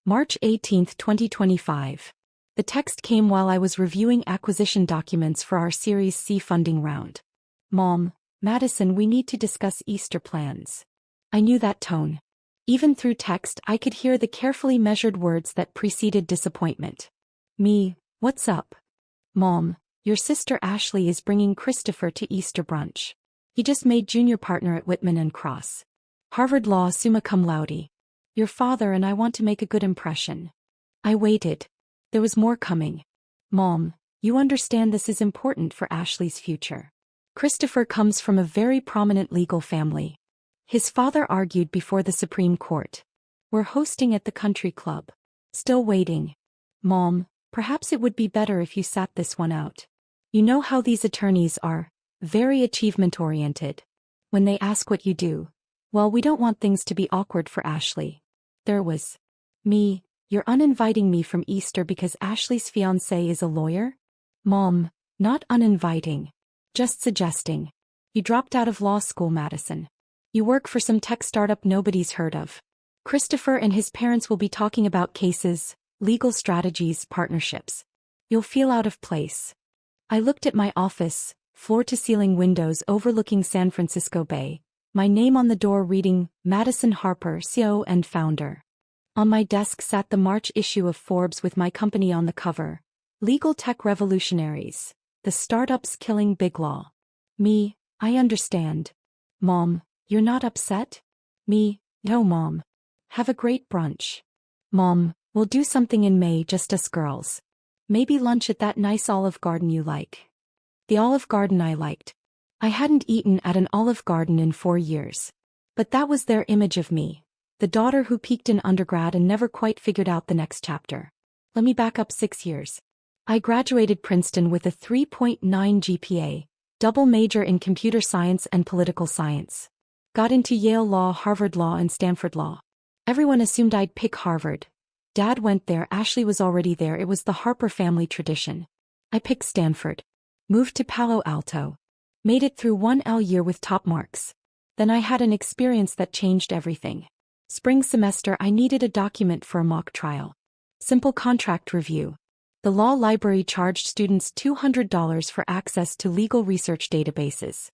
March 18, 2025. The text came while I was reviewing acquisition documents for our Series C funding round. Mom, Madison, we need to discuss Easter plans. I knew that tone. Even through text, I could hear the carefully measured words that preceded disappointment. Me, what's up? Mom, your sister Ashley is bringing Christopher to Easter brunch. He just made junior partner at Whitman Cross. Harvard Law summa cum laude. Your father and I want to make a good impression. I waited. There was more coming. Mom, you understand this is important for Ashley's future. Christopher comes from a very prominent legal family. His father argued before the Supreme Court. We're hosting at the country club. Still waiting. Mom, perhaps it would be better if you sat this one out. You know how these attorneys are, very achievement-oriented. When they ask what you do, well, we don't want things to be awkward for Ashley. There was. Me, you're uninviting me from Easter because Ashley's fiancé is a lawyer? Mom, not uninviting. Just suggesting. You dropped out of law school, Madison. You work for some tech startup nobody's heard of. Christopher and his parents will be talking about cases, legal strategies, partnerships. You'll feel out of place. I looked at my office, floor-to-ceiling windows overlooking San Francisco Bay, my name on the door reading, Madison Harper, CEO and founder. On my desk sat the March issue of Forbes with my company on the cover. Legal Tech Revolutionaries. The Startups Killing Big Law. Me, I understand. Mom, you're not upset? Me, no Mom. Have a great brunch. Mom, we'll do something in May, just us girls. Maybe lunch at that nice Olive Garden you like. The Olive Garden I liked. I hadn't eaten at an Olive Garden in 4 years. But that was their image of me. The daughter who peaked in undergrad and never quite figured out the next chapter. Let me back up 6 years. I graduated Princeton with a 3.9 GPA, double major in computer science and political science. Got into Yale Law, Harvard Law and Stanford Law. Everyone assumed I'd pick Harvard. Dad went there, Ashley was already there, it was the Harper family tradition. I picked Stanford. Moved to Palo Alto. Made it through 1L year with top marks. Then I had an experience that changed everything. Spring semester I needed a document for a mock trial. Simple contract review. The law library charged students $200 for access to legal research databases.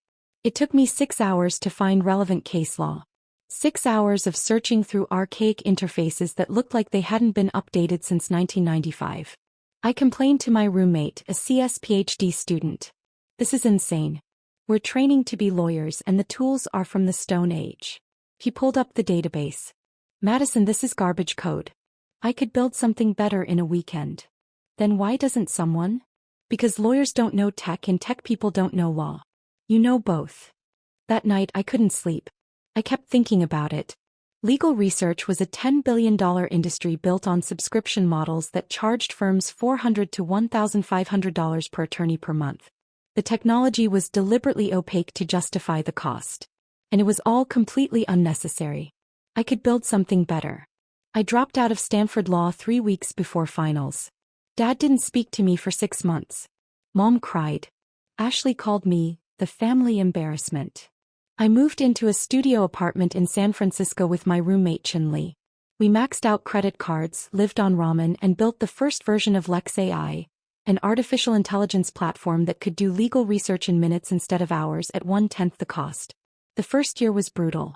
It took me 6 hours to find relevant case law. 6 hours of searching through archaic interfaces that looked like they hadn't been updated since 1995. I complained to my roommate, a CS PhD student. This is insane. We're training to be lawyers and the tools are from the Stone Age. He pulled up the database. Madison, this is garbage code. I could build something better in a weekend. Then why doesn't someone? Because lawyers don't know tech and tech people don't know law. You know both. That night I couldn't sleep. I kept thinking about it. Legal research was a $10 billion industry built on subscription models that charged firms $400 to $1,500 per attorney per month. The technology was deliberately opaque to justify the cost. And it was all completely unnecessary. I could build something better. I dropped out of Stanford Law 3 weeks before finals. Dad didn't speak to me for 6 months. Mom cried. Ashley called me the family embarrassment. I moved into a studio apartment in San Francisco with my roommate Chinli. We maxed out credit cards, lived on ramen, and built the first version of Lex AI, an artificial intelligence platform that could do legal research in minutes instead of hours at 1/10 the cost. The first year was brutal.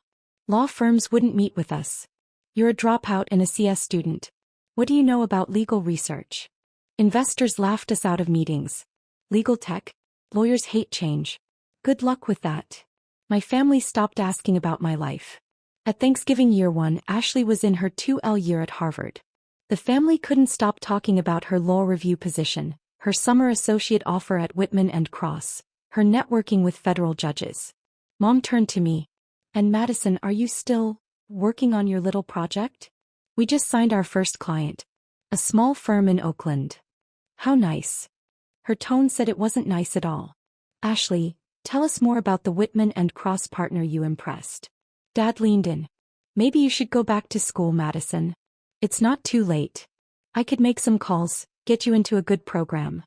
Law firms wouldn't meet with us. You're a dropout and a CS student. What do you know about legal research? Investors laughed us out of meetings. Legal tech? Lawyers hate change. Good luck with that. My family stopped asking about my life. At Thanksgiving year 1, Ashley was in her 2L year at Harvard. The family couldn't stop talking about her law review position, her summer associate offer at Whitman Cross, her networking with federal judges. Mom turned to me. And Madison, are you still working on your little project? We just signed our first client. A small firm in Oakland. How nice. Her tone said it wasn't nice at all. Ashley, tell us more about the Whitman Cross partner you impressed. Dad leaned in. Maybe you should go back to school, Madison. It's not too late. I could make some calls, get you into a good program.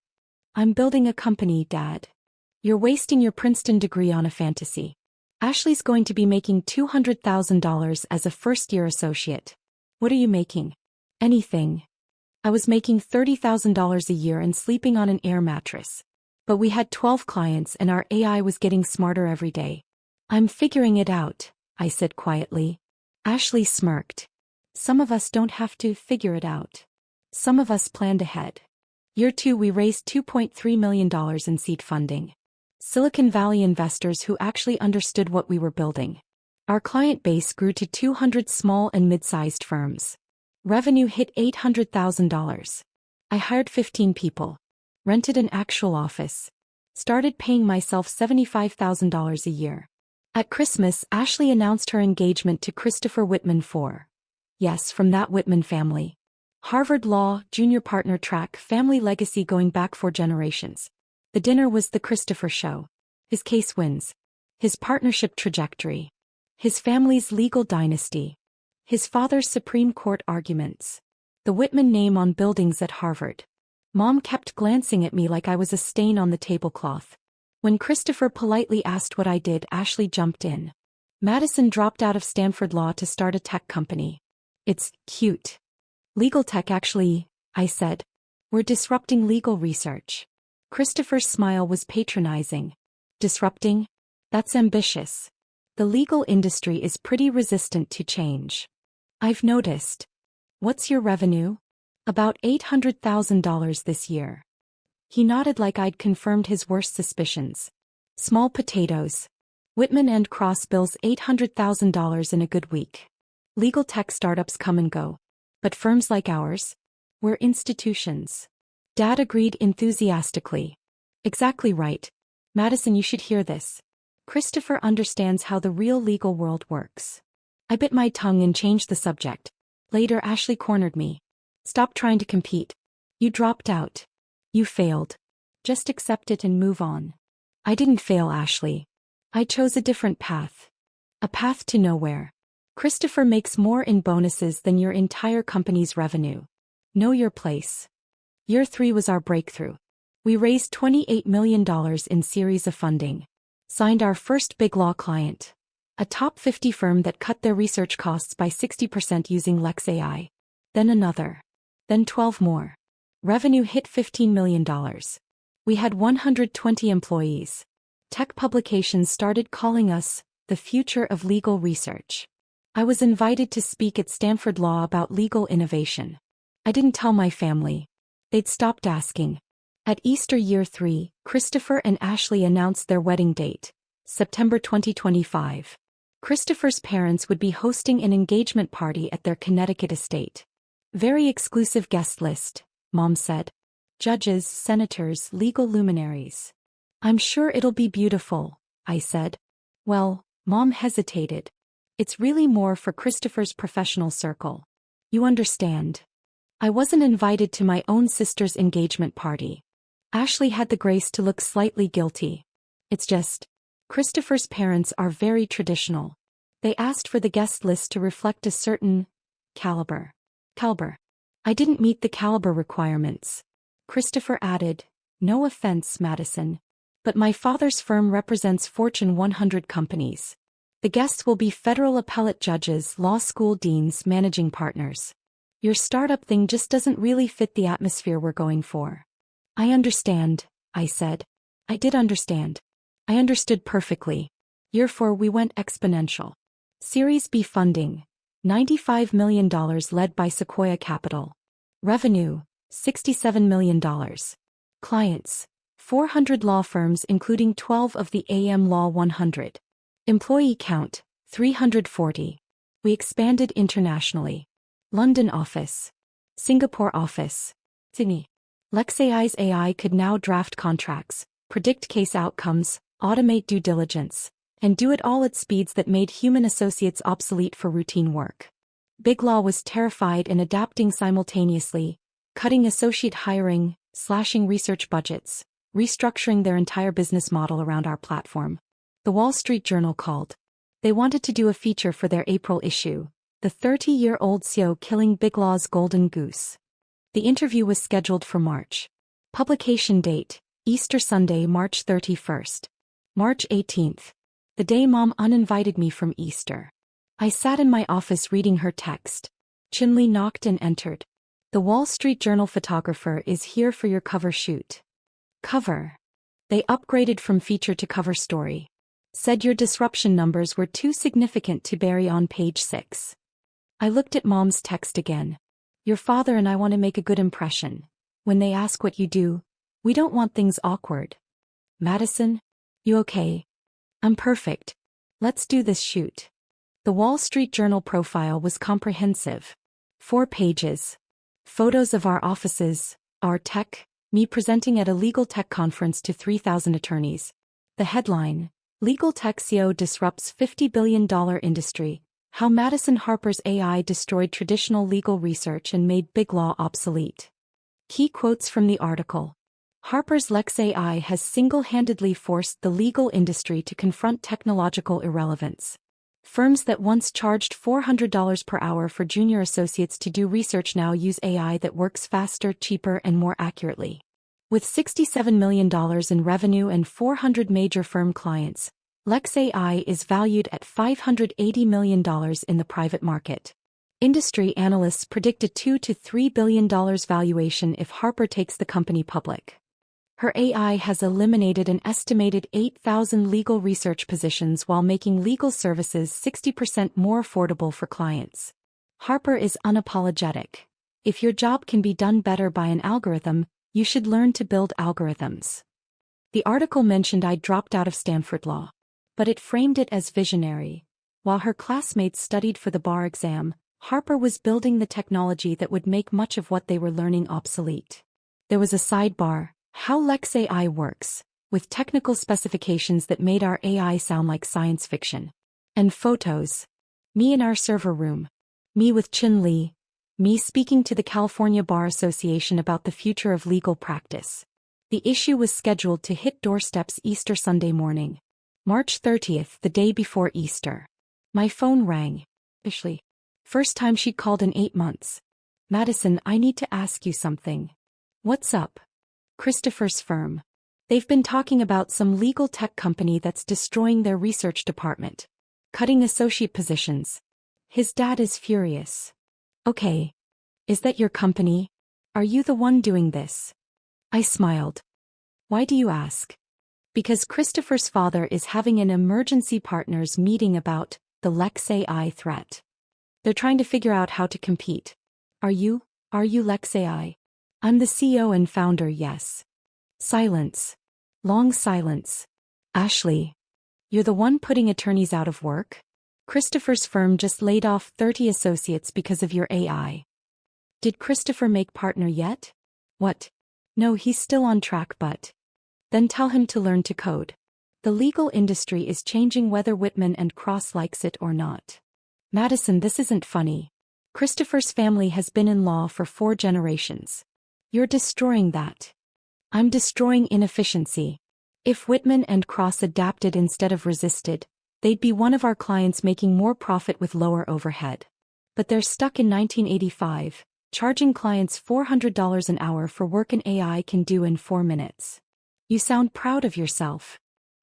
I'm building a company, Dad. You're wasting your Princeton degree on a fantasy. Ashley's going to be making $200,000 as a first-year associate. What are you making? Anything. I was making $30,000 a year and sleeping on an air mattress. But we had 12 clients and our AI was getting smarter every day. I'm figuring it out, I said quietly. Ashley smirked. Some of us don't have to figure it out. Some of us planned ahead. Year 2 we raised $2.3 million in seed funding. Silicon Valley investors who actually understood what we were building. Our client base grew to 200 small and mid-sized firms. Revenue hit $800,000. I hired 15 people. Rented an actual office. Started paying myself $75,000 a year. At Christmas, Ashley announced her engagement to Christopher Whitman IV. Yes, from that Whitman family. Harvard Law, junior partner track, family legacy going back 4 generations. The dinner was the Christopher show. His case wins. His partnership trajectory. His family's legal dynasty. His father's Supreme Court arguments. The Whitman name on buildings at Harvard. Mom kept glancing at me like I was a stain on the tablecloth. When Christopher politely asked what I did, Ashley jumped in. Madison dropped out of Stanford Law to start a tech company. It's cute. Legal tech actually, I said. We're disrupting legal research. Christopher's smile was patronizing. Disrupting? That's ambitious. The legal industry is pretty resistant to change. I've noticed. What's your revenue? About $800,000 this year. He nodded like I'd confirmed his worst suspicions. Small potatoes. Whitman Cross bills $800,000 in a good week. Legal tech startups come and go. But firms like ours? We're institutions. Dad agreed enthusiastically. Exactly right. Madison, you should hear this. Christopher understands how the real legal world works. I bit my tongue and changed the subject. Later, Ashley cornered me. Stop trying to compete. You dropped out. You failed. Just accept it and move on. I didn't fail, Ashley. I chose a different path. A path to nowhere. Christopher makes more in bonuses than your entire company's revenue. Know your place. Year 3 was our breakthrough. We raised $28 million in series of funding. Signed our first big law client. A top 50 firm that cut their research costs by 60% using Lex AI. Then another. Then 12 more. Revenue hit $15 million. We had 120 employees. Tech publications started calling us the future of legal research. I was invited to speak at Stanford Law about legal innovation. I didn't tell my family. They'd stopped asking. At Easter year 3, Christopher and Ashley announced their wedding date, September 2025. Christopher's parents would be hosting an engagement party at their Connecticut estate. Very exclusive guest list, Mom said. Judges, senators, legal luminaries. I'm sure it'll be beautiful, I said. Well, Mom hesitated. It's really more for Christopher's professional circle. You understand. I wasn't invited to my own sister's engagement party. Ashley had the grace to look slightly guilty. It's just, Christopher's parents are very traditional. They asked for the guest list to reflect a certain caliber. I didn't meet the caliber requirements. Christopher added, no offense, Madison, but my father's firm represents Fortune 100 companies. The guests will be federal appellate judges, law school deans, managing partners. Your startup thing just doesn't really fit the atmosphere we're going for. I understand, I said. I did understand. I understood perfectly. Year 4 we went exponential. Series B funding, $95 million led by Sequoia Capital. Revenue, $67 million. Clients, 400 law firms including 12 of the AM Law 100. Employee count, 340. We expanded internationally. London office. Singapore office. Sydney. LexAI's AI could now draft contracts, predict case outcomes, automate due diligence, and do it all at speeds that made human associates obsolete for routine work. Big Law was terrified and adapting simultaneously, cutting associate hiring, slashing research budgets, restructuring their entire business model around our platform. The Wall Street Journal called. They wanted to do a feature for their April issue, the 30-year-old CEO killing Big Law's golden goose. The interview was scheduled for March. Publication date, Easter Sunday, March 31st. March 18th. The day Mom uninvited me from Easter. I sat in my office reading her text. Chinley knocked and entered. The Wall Street Journal photographer is here for your cover shoot. Cover. They upgraded from feature to cover story. Said your disruption numbers were too significant to bury on page 6. I looked at Mom's text again. Your father and I want to make a good impression. When they ask what you do, we don't want things awkward. Madison? You okay? I'm perfect. Let's do this shoot. The Wall Street Journal profile was comprehensive. 4 pages. Photos of our offices, our tech, me presenting at a legal tech conference to 3,000 attorneys. The headline, Legal Tech CEO Disrupts $50 billion industry, how Madison Harper's AI destroyed traditional legal research and made big law obsolete. Key quotes from the article. Harper's Lex AI has single-handedly forced the legal industry to confront technological irrelevance. Firms that once charged $400 per hour for junior associates to do research now use AI that works faster, cheaper, and more accurately. With $67 million in revenue and 400 major firm clients, Lex AI is valued at $580 million in the private market. Industry analysts predict a $2 to $3 billion valuation if Harper takes the company public. Her AI has eliminated an estimated 8,000 legal research positions while making legal services 60% more affordable for clients. Harper is unapologetic. If your job can be done better by an algorithm, you should learn to build algorithms. The article mentioned I dropped out of Stanford Law, but it framed it as visionary. While her classmates studied for the bar exam, Harper was building the technology that would make much of what they were learning obsolete. There was a sidebar, How Lex AI Works, with technical specifications that made our AI sound like science fiction. And photos. Me in our server room. Me with Chin Lee. Me speaking to the California Bar Association about the future of legal practice. The issue was scheduled to hit doorsteps Easter Sunday morning. March 30th, the day before Easter. My phone rang. Ashley. First time she called in 8 months. Madison, I need to ask you something. What's up? Christopher's firm. They've been talking about some legal tech company that's destroying their research department. Cutting associate positions. His dad is furious. Okay. Is that your company? Are you the one doing this? I smiled. Why do you ask? Because Christopher's father is having an emergency partners meeting about the Lex AI threat. They're trying to figure out how to compete. Are you Lex AI? I'm the CEO and founder, yes. Silence. Long silence. Ashley. You're the one putting attorneys out of work? Christopher's firm just laid off 30 associates because of your AI. Did Christopher make partner yet? What? No, he's still on track, but. Then tell him to learn to code. The legal industry is changing whether Whitman Cross likes it or not. Madison, this isn't funny. Christopher's family has been in law for 4 generations. You're destroying that. I'm destroying inefficiency. If Whitman Cross adapted instead of resisted, they'd be one of our clients making more profit with lower overhead. But they're stuck in 1985, charging clients $400 an hour for work an AI can do in 4 minutes. You sound proud of yourself.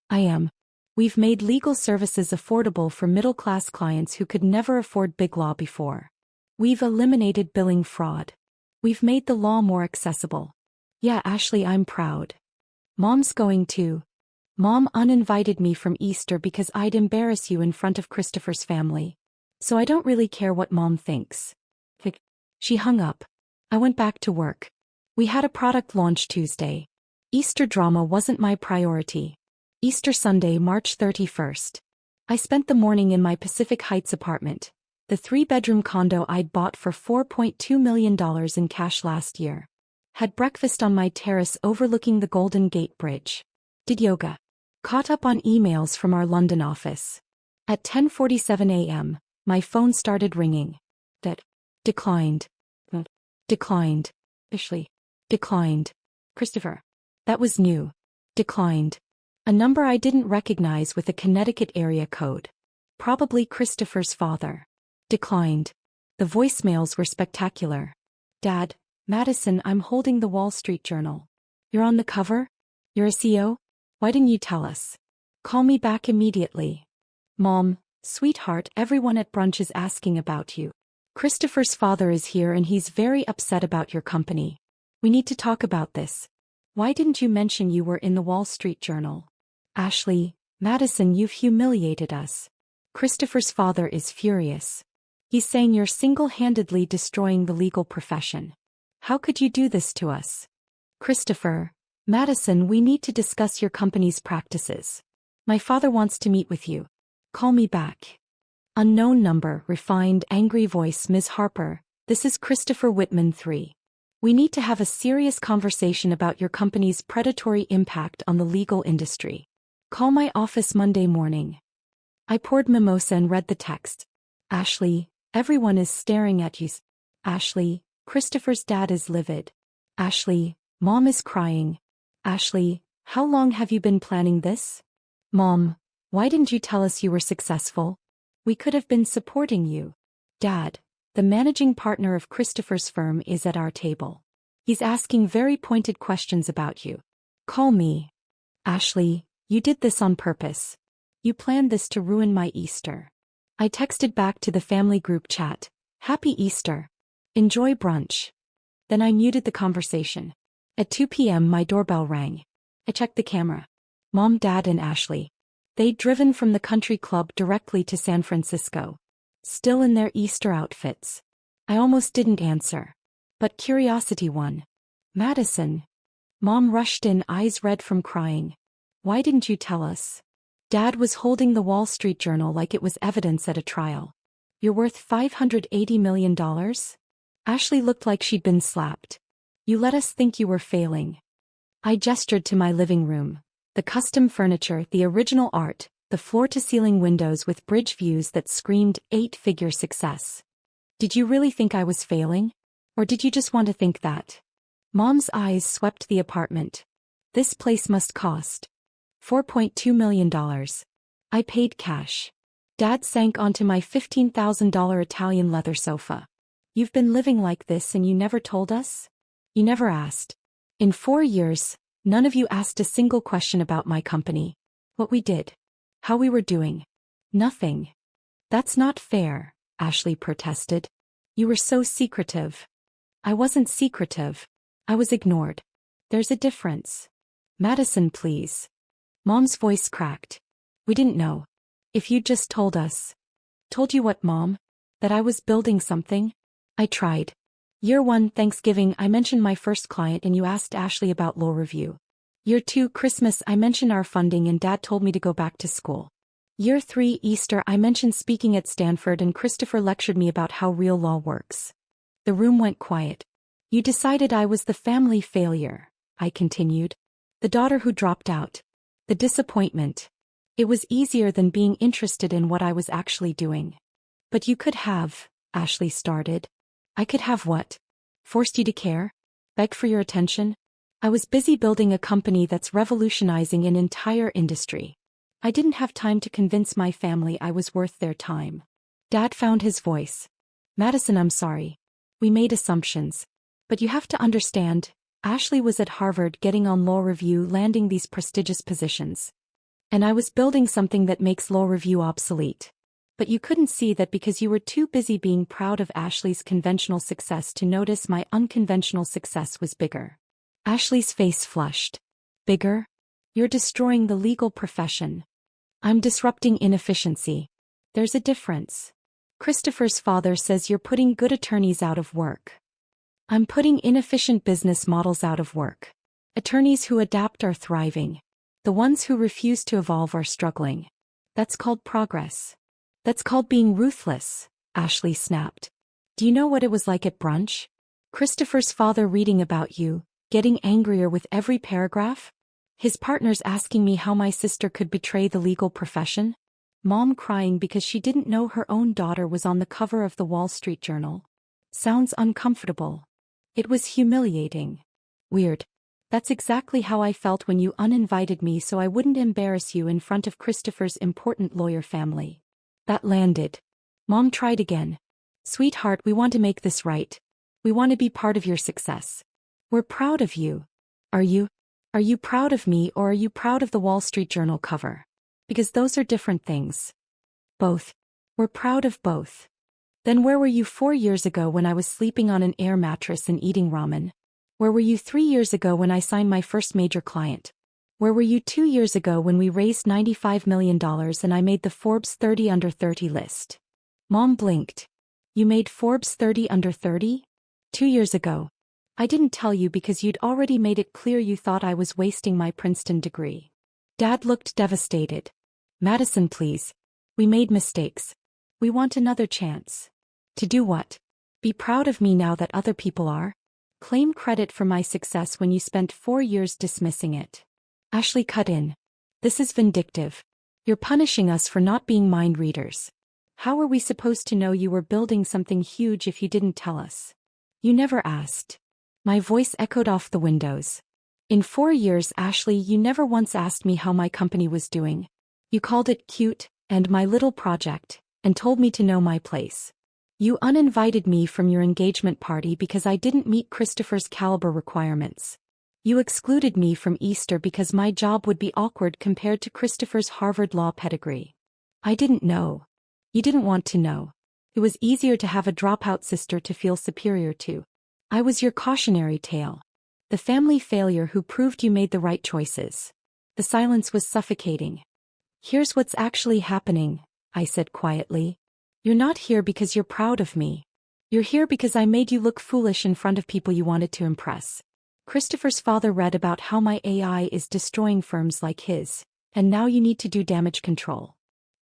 I am. We've made legal services affordable for middle-class clients who could never afford big law before. We've eliminated billing fraud. We've made the law more accessible. Yeah, Ashley, I'm proud. Mom's going too. Mom uninvited me from Easter because I'd embarrass you in front of Christopher's family. So I don't really care what Mom thinks. She hung up. I went back to work. We had a product launch Tuesday. Easter drama wasn't my priority. Easter Sunday, March 31st. I spent the morning in my Pacific Heights apartment, the 3-bedroom condo I'd bought for $4.2 million in cash last year. Had breakfast on my terrace overlooking the Golden Gate Bridge. Did yoga. Caught up on emails from our London office. At 10:47 a.m., my phone started ringing. Declined. Declined. Ashley. Declined. Christopher. That was new. Declined. A number I didn't recognize with a Connecticut area code. Probably Christopher's father. Declined. The voicemails were spectacular. Dad, Madison, I'm holding the Wall Street Journal. You're on the cover? You're a CEO? Why didn't you tell us? Call me back immediately. Mom, sweetheart, everyone at brunch is asking about you. Christopher's father is here and he's very upset about your company. We need to talk about this. Why didn't you mention you were in the Wall Street Journal? Ashley, Madison, you've humiliated us. Christopher's father is furious. He's saying you're single-handedly destroying the legal profession. How could you do this to us? Christopher, Madison, we need to discuss your company's practices. My father wants to meet with you. Call me back. Unknown number, refined, angry voice. Ms. Harper, this is Christopher Whitman III. We need to have a serious conversation about your company's predatory impact on the legal industry. Call my office Monday morning. I poured mimosa and read the text. Ashley, everyone is staring at you. Ashley, Christopher's dad is livid. Ashley, Mom is crying. Ashley, how long have you been planning this? Mom, why didn't you tell us you were successful? We could have been supporting you. Dad, the managing partner of Christopher's firm is at our table. He's asking very pointed questions about you. Call me. Ashley, you did this on purpose. You planned this to ruin my Easter. I texted back to the family group chat. Happy Easter. Enjoy brunch. Then I muted the conversation. At 2 p.m. my doorbell rang. I checked the camera. Mom, Dad, and Ashley. They'd driven from the country club directly to San Francisco. Still in their Easter outfits. I almost didn't answer. But curiosity won. Madison. Mom rushed in, eyes red from crying. Why didn't you tell us? Dad was holding the Wall Street Journal like it was evidence at a trial. You're worth $580 million? Ashley looked like she'd been slapped. You let us think you were failing. I gestured to my living room. The custom furniture, the original art, the floor-to-ceiling windows with bridge views that screamed eight-figure success. Did you really think I was failing? Or did you just want to think that? Mom's eyes swept the apartment. This place must cost $4.2 million. I paid cash. Dad sank onto my $15,000 Italian leather sofa. You've been living like this and you never told us? You never asked. In 4 years, none of you asked a single question about my company. What we did. How we were doing. Nothing. That's not fair, Ashley protested. You were so secretive. I wasn't secretive. I was ignored. There's a difference. Madison, please. Mom's voice cracked. We didn't know. If you'd just told us. Told you what, Mom? That I was building something? I tried. Year 1, Thanksgiving, I mentioned my first client and you asked Ashley about law review. Year 2, Christmas, I mentioned our funding and Dad told me to go back to school. Year 3, Easter, I mentioned speaking at Stanford and Christopher lectured me about how real law works. The room went quiet. You decided I was the family failure, I continued. The daughter who dropped out. The disappointment. It was easier than being interested in what I was actually doing. But you could have, Ashley started. I could have what? Forced you to care? Beg for your attention? I was busy building a company that's revolutionizing an entire industry. I didn't have time to convince my family I was worth their time. Dad found his voice. Madison, I'm sorry. We made assumptions. But you have to understand, Ashley was at Harvard getting on law review, landing these prestigious positions. And I was building something that makes law review obsolete. But you couldn't see that because you were too busy being proud of Ashley's conventional success to notice my unconventional success was bigger. Ashley's face flushed. Bigger? You're destroying the legal profession. I'm disrupting inefficiency. There's a difference. Christopher's father says you're putting good attorneys out of work. I'm putting inefficient business models out of work. Attorneys who adapt are thriving. The ones who refuse to evolve are struggling. That's called progress. That's called being ruthless, Ashley snapped. Do you know what it was like at brunch? Christopher's father reading about you, getting angrier with every paragraph? His partners asking me how my sister could betray the legal profession? Mom crying because she didn't know her own daughter was on the cover of the Wall Street Journal. Sounds uncomfortable. It was humiliating. Weird. That's exactly how I felt when you uninvited me so I wouldn't embarrass you in front of Christopher's important lawyer family. That landed. Mom tried again. Sweetheart, we want to make this right. We want to be part of your success. We're proud of you. Are you? Are you proud of me or are you proud of the Wall Street Journal cover? Because those are different things. Both. We're proud of both. Then where were you 4 years ago when I was sleeping on an air mattress and eating ramen? Where were you 3 years ago when I signed my first major client? Where were you 2 years ago when we raised $95 million and I made the Forbes 30 under 30 list? Mom blinked. You made Forbes 30 under 30? 2 years ago. I didn't tell you because you'd already made it clear you thought I was wasting my Princeton degree. Dad looked devastated. Madison, please. We made mistakes. We want another chance. To do what? Be proud of me now that other people are? Claim credit for my success when you spent 4 years dismissing it. Ashley cut in. This is vindictive. You're punishing us for not being mind readers. How were we supposed to know you were building something huge if you didn't tell us? You never asked. My voice echoed off the windows. In 4 years, Ashley, you never once asked me how my company was doing. You called it cute, and my little project, and told me to know my place. You uninvited me from your engagement party because I didn't meet Christopher's caliber requirements. You excluded me from Easter because my job would be awkward compared to Christopher's Harvard law pedigree. I didn't know. You didn't want to know. It was easier to have a dropout sister to feel superior to. I was your cautionary tale. The family failure who proved you made the right choices. The silence was suffocating. Here's what's actually happening, I said quietly. You're not here because you're proud of me. You're here because I made you look foolish in front of people you wanted to impress. Christopher's father read about how my AI is destroying firms like his, and now you need to do damage control.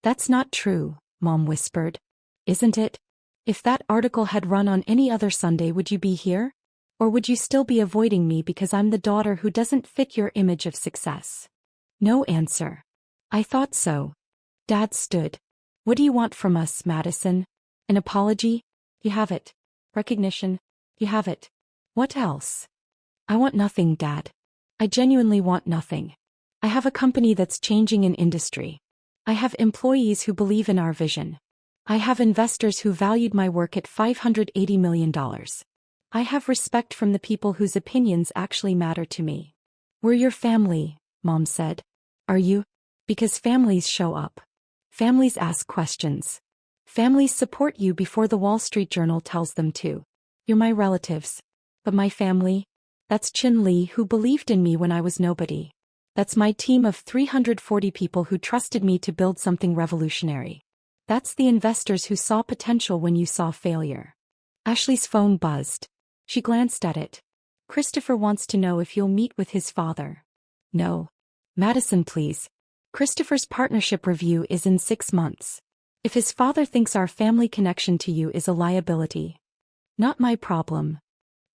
That's not true, Mom whispered. Isn't it? If that article had run on any other Sunday, would you be here? Or would you still be avoiding me because I'm the daughter who doesn't fit your image of success? No answer. I thought so. Dad stood. What do you want from us, Madison? An apology? You have it. Recognition? You have it. What else? I want nothing, Dad. I genuinely want nothing. I have a company that's changing an industry. I have employees who believe in our vision. I have investors who valued my work at $580 million. I have respect from the people whose opinions actually matter to me. We're your family, Mom said. Are you? Because families show up. Families ask questions. Families support you before the Wall Street Journal tells them to. You're my relatives. But my family? That's Chin Lee, who believed in me when I was nobody. That's my team of 340 people who trusted me to build something revolutionary. That's the investors who saw potential when you saw failure. Ashley's phone buzzed. She glanced at it. Christopher wants to know if you'll meet with his father. No. Madison, please. Christopher's partnership review is in 6 months. If his father thinks our family connection to you is a liability. Not my problem.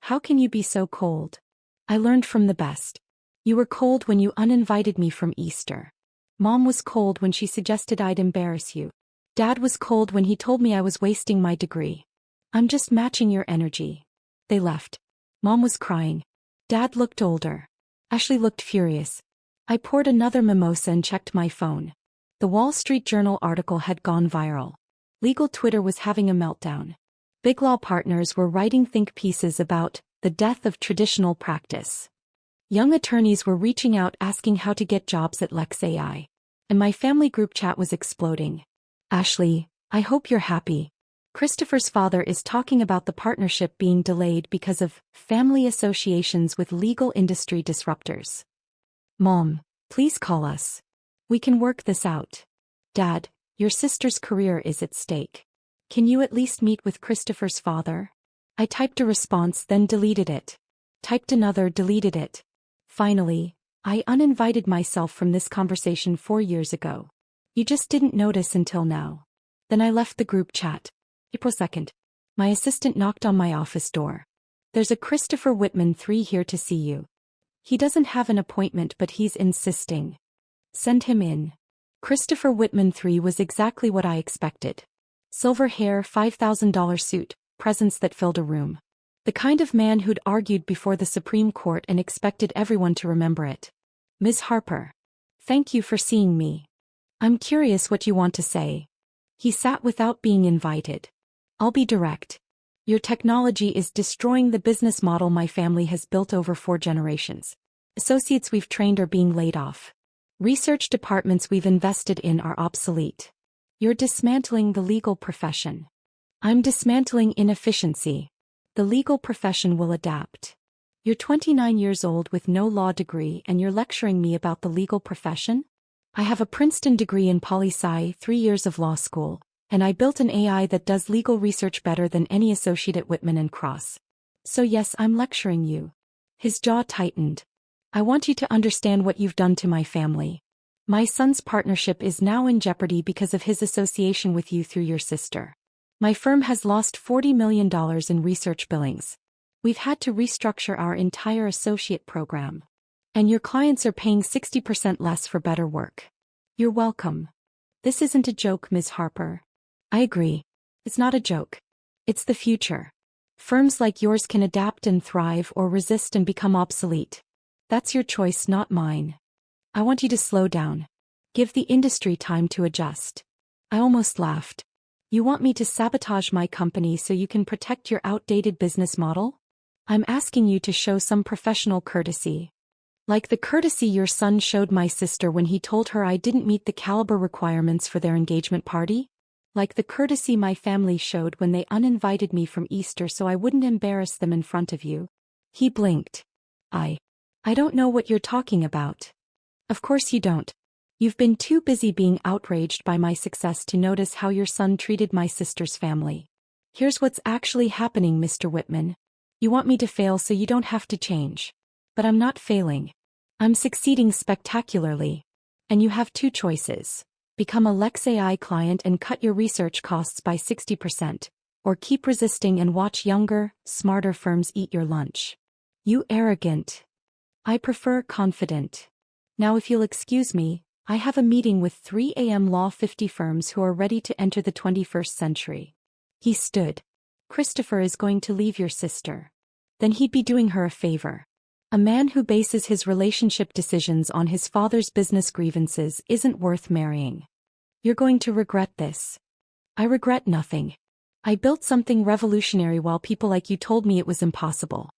How can you be so cold? I learned from the best. You were cold when you uninvited me from Easter. Mom was cold when she suggested I'd embarrass you. Dad was cold when he told me I was wasting my degree. I'm just matching your energy. They left. Mom was crying. Dad looked older. Ashley looked furious. I poured another mimosa and checked my phone. The Wall Street Journal article had gone viral. Legal Twitter was having a meltdown. Big law partners were writing think pieces about the death of traditional practice. Young attorneys were reaching out asking how to get jobs at Lex AI. And my family group chat was exploding. Ashley, I hope you're happy. Christopher's father is talking about the partnership being delayed because of family associations with legal industry disruptors. Mom, please call us. We can work this out. Dad, your sister's career is at stake. Can you at least meet with Christopher's father? I typed a response, then deleted it. Typed another, deleted it. Finally, I uninvited myself from this conversation 4 years ago. You just didn't notice until now. Then I left the group chat. April 2nd. My assistant knocked on my office door. There's a Christopher Whitman 3 here to see you. He doesn't have an appointment, but he's insisting. Send him in. Christopher Whitman 3 was exactly what I expected. Silver hair, $5,000 suit, presence that filled a room. The kind of man who'd argued before the Supreme Court and expected everyone to remember it. Ms. Harper. Thank you for seeing me. I'm curious what you want to say. He sat without being invited. I'll be direct. Your technology is destroying the business model my family has built over 4 generations. Associates we've trained are being laid off. Research departments we've invested in are obsolete. You're dismantling the legal profession. I'm dismantling inefficiency. The legal profession will adapt. You're 29 years old with no law degree and you're lecturing me about the legal profession? I have a Princeton degree in poli-sci, 3 years of law school, and I built an AI that does legal research better than any associate at Whitman Cross. So yes, I'm lecturing you. His jaw tightened. I want you to understand what you've done to my family. My son's partnership is now in jeopardy because of his association with you through your sister. My firm has lost $40 million in research billings. We've had to restructure our entire associate program. And your clients are paying 60% less for better work. You're welcome. This isn't a joke, Ms. Harper. I agree. It's not a joke. It's the future. Firms like yours can adapt and thrive or resist and become obsolete. That's your choice, not mine. I want you to slow down. Give the industry time to adjust. I almost laughed. You want me to sabotage my company so you can protect your outdated business model? I'm asking you to show some professional courtesy. Like the courtesy your son showed my sister when he told her I didn't meet the caliber requirements for their engagement party? Like the courtesy my family showed when they uninvited me from Easter so I wouldn't embarrass them in front of you? He blinked. I don't know what you're talking about. Of course you don't. You've been too busy being outraged by my success to notice how your son treated my sister's family. Here's what's actually happening, Mr. Whitman. You want me to fail so you don't have to change. But I'm not failing. I'm succeeding spectacularly. And you have two choices. Become a Lex AI client and cut your research costs by 60%, or keep resisting and watch younger, smarter firms eat your lunch. You arrogant. I prefer confident. Now if you'll excuse me, I have a meeting with 3 a.m. Law 50 firms who are ready to enter the 21st century. He stood. Christopher is going to leave your sister. Then he'd be doing her a favor. A man who bases his relationship decisions on his father's business grievances isn't worth marrying. You're going to regret this. I regret nothing. I built something revolutionary while people like you told me it was impossible.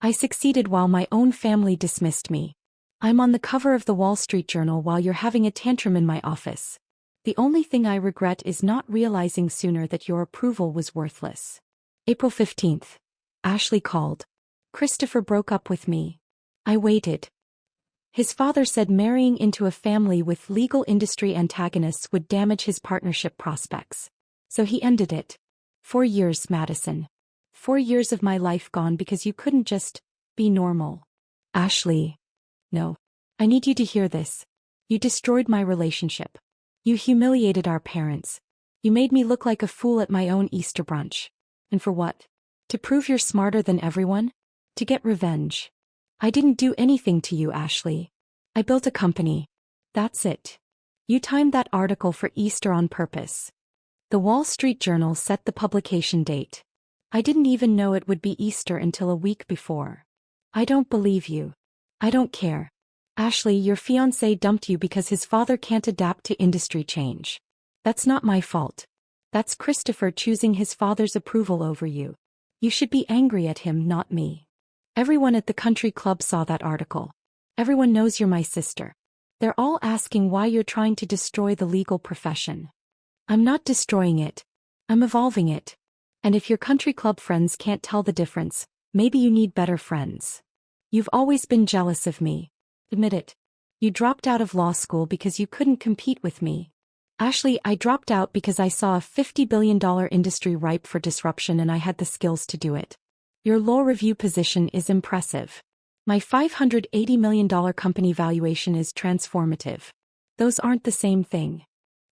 I succeeded while my own family dismissed me. I'm on the cover of the Wall Street Journal while you're having a tantrum in my office. The only thing I regret is not realizing sooner that your approval was worthless. April 15th. Ashley called. Christopher broke up with me. I waited. His father said marrying into a family with legal industry antagonists would damage his partnership prospects. So he ended it. 4 years, Madison. 4 years of my life gone because you couldn't just be normal. Ashley. No. I need you to hear this. You destroyed my relationship. You humiliated our parents. You made me look like a fool at my own Easter brunch. And for what? To prove you're smarter than everyone? To get revenge. I didn't do anything to you, Ashley. I built a company. That's it. You timed that article for Easter on purpose. The Wall Street Journal set the publication date. I didn't even know it would be Easter until a week before. I don't believe you. I don't care. Ashley, your fiancé dumped you because his father can't adapt to industry change. That's not my fault. That's Christopher choosing his father's approval over you. You should be angry at him, not me. Everyone at the country club saw that article. Everyone knows you're my sister. They're all asking why you're trying to destroy the legal profession. I'm not destroying it. I'm evolving it. And if your country club friends can't tell the difference, maybe you need better friends. You've always been jealous of me. Admit it. You dropped out of law school because you couldn't compete with me. Ashley, I dropped out because I saw a $50 billion industry ripe for disruption and I had the skills to do it. Your law review position is impressive. My $580 million company valuation is transformative. Those aren't the same thing.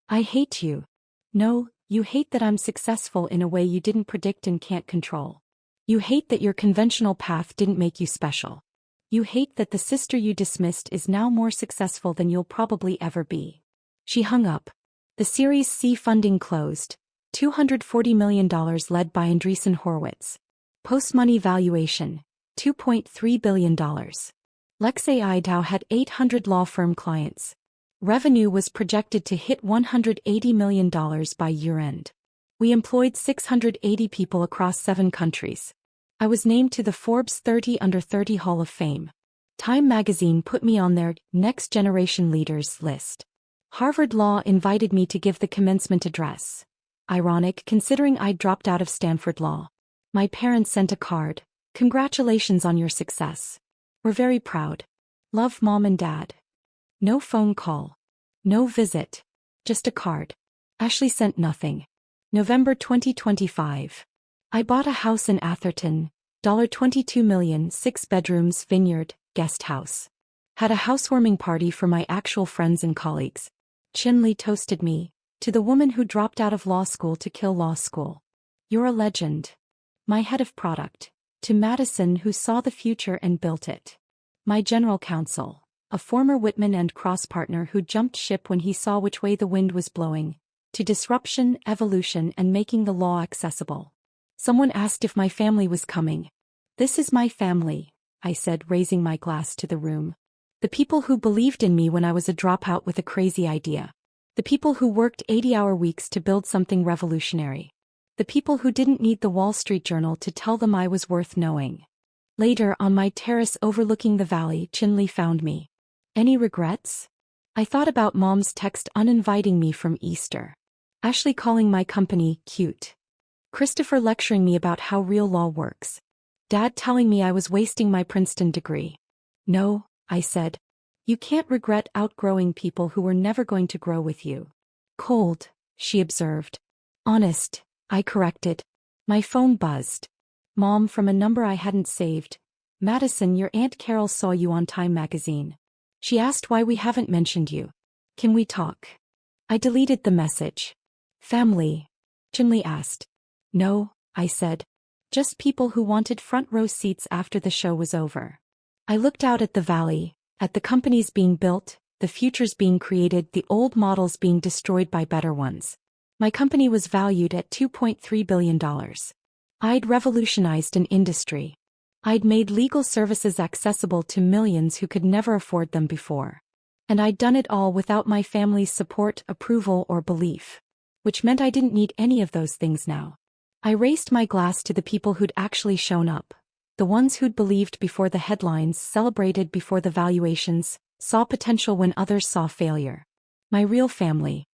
I hate you. No, you hate that I'm successful in a way you didn't predict and can't control. You hate that your conventional path didn't make you special. You hate that the sister you dismissed is now more successful than you'll probably ever be. She hung up. The Series C funding closed. $240 million led by Andreessen Horowitz. Post-money valuation. $2.3 billion. Lex AI Dow had 800 law firm clients. Revenue was projected to hit $180 million by year-end. We employed 680 people across 7 countries. I was named to the Forbes 30 Under 30 Hall of Fame. Time magazine put me on their Next Generation Leaders list. Harvard Law invited me to give the commencement address. Ironic considering I'd dropped out of Stanford Law. My parents sent a card. Congratulations on your success. We're very proud. Love Mom and Dad. No phone call. No visit. Just a card. Ashley sent nothing. November 2025. I bought a house in Atherton, $22 million, 6 bedrooms, vineyard, guest house. Had a housewarming party for my actual friends and colleagues. Chinley toasted me, to the woman who dropped out of law school to kill law school. You're a legend. My head of product, to Madison who saw the future and built it. My general counsel, a former Whitman Cross partner who jumped ship when he saw which way the wind was blowing, to disruption, evolution and making the law accessible. Someone asked if my family was coming. This is my family, I said, raising my glass to the room. The people who believed in me when I was a dropout with a crazy idea. The people who worked 80-hour weeks to build something revolutionary. The people who didn't need the Wall Street Journal to tell them I was worth knowing. Later, on my terrace overlooking the valley, Chinley found me. Any regrets? I thought about Mom's text uninviting me from Easter. Ashley calling my company cute. Christopher lecturing me about how real law works. Dad telling me I was wasting my Princeton degree. No, I said. You can't regret outgrowing people who were never going to grow with you. Cold, she observed. Honest, I corrected. My phone buzzed. Mom from a number I hadn't saved. Madison, your Aunt Carol saw you on Time magazine. She asked why we haven't mentioned you. Can we talk? I deleted the message. Family? Chinley asked. No, I said. Just people who wanted front row seats after the show was over. I looked out at the valley, at the companies being built, the futures being created, the old models being destroyed by better ones. My company was valued at $2.3 billion. I'd revolutionized an industry. I'd made legal services accessible to millions who could never afford them before. And I'd done it all without my family's support, approval, or belief. Which meant I didn't need any of those things now. I raised my glass to the people who'd actually shown up. The ones who'd believed before the headlines, celebrated before the valuations, saw potential when others saw failure. My real family.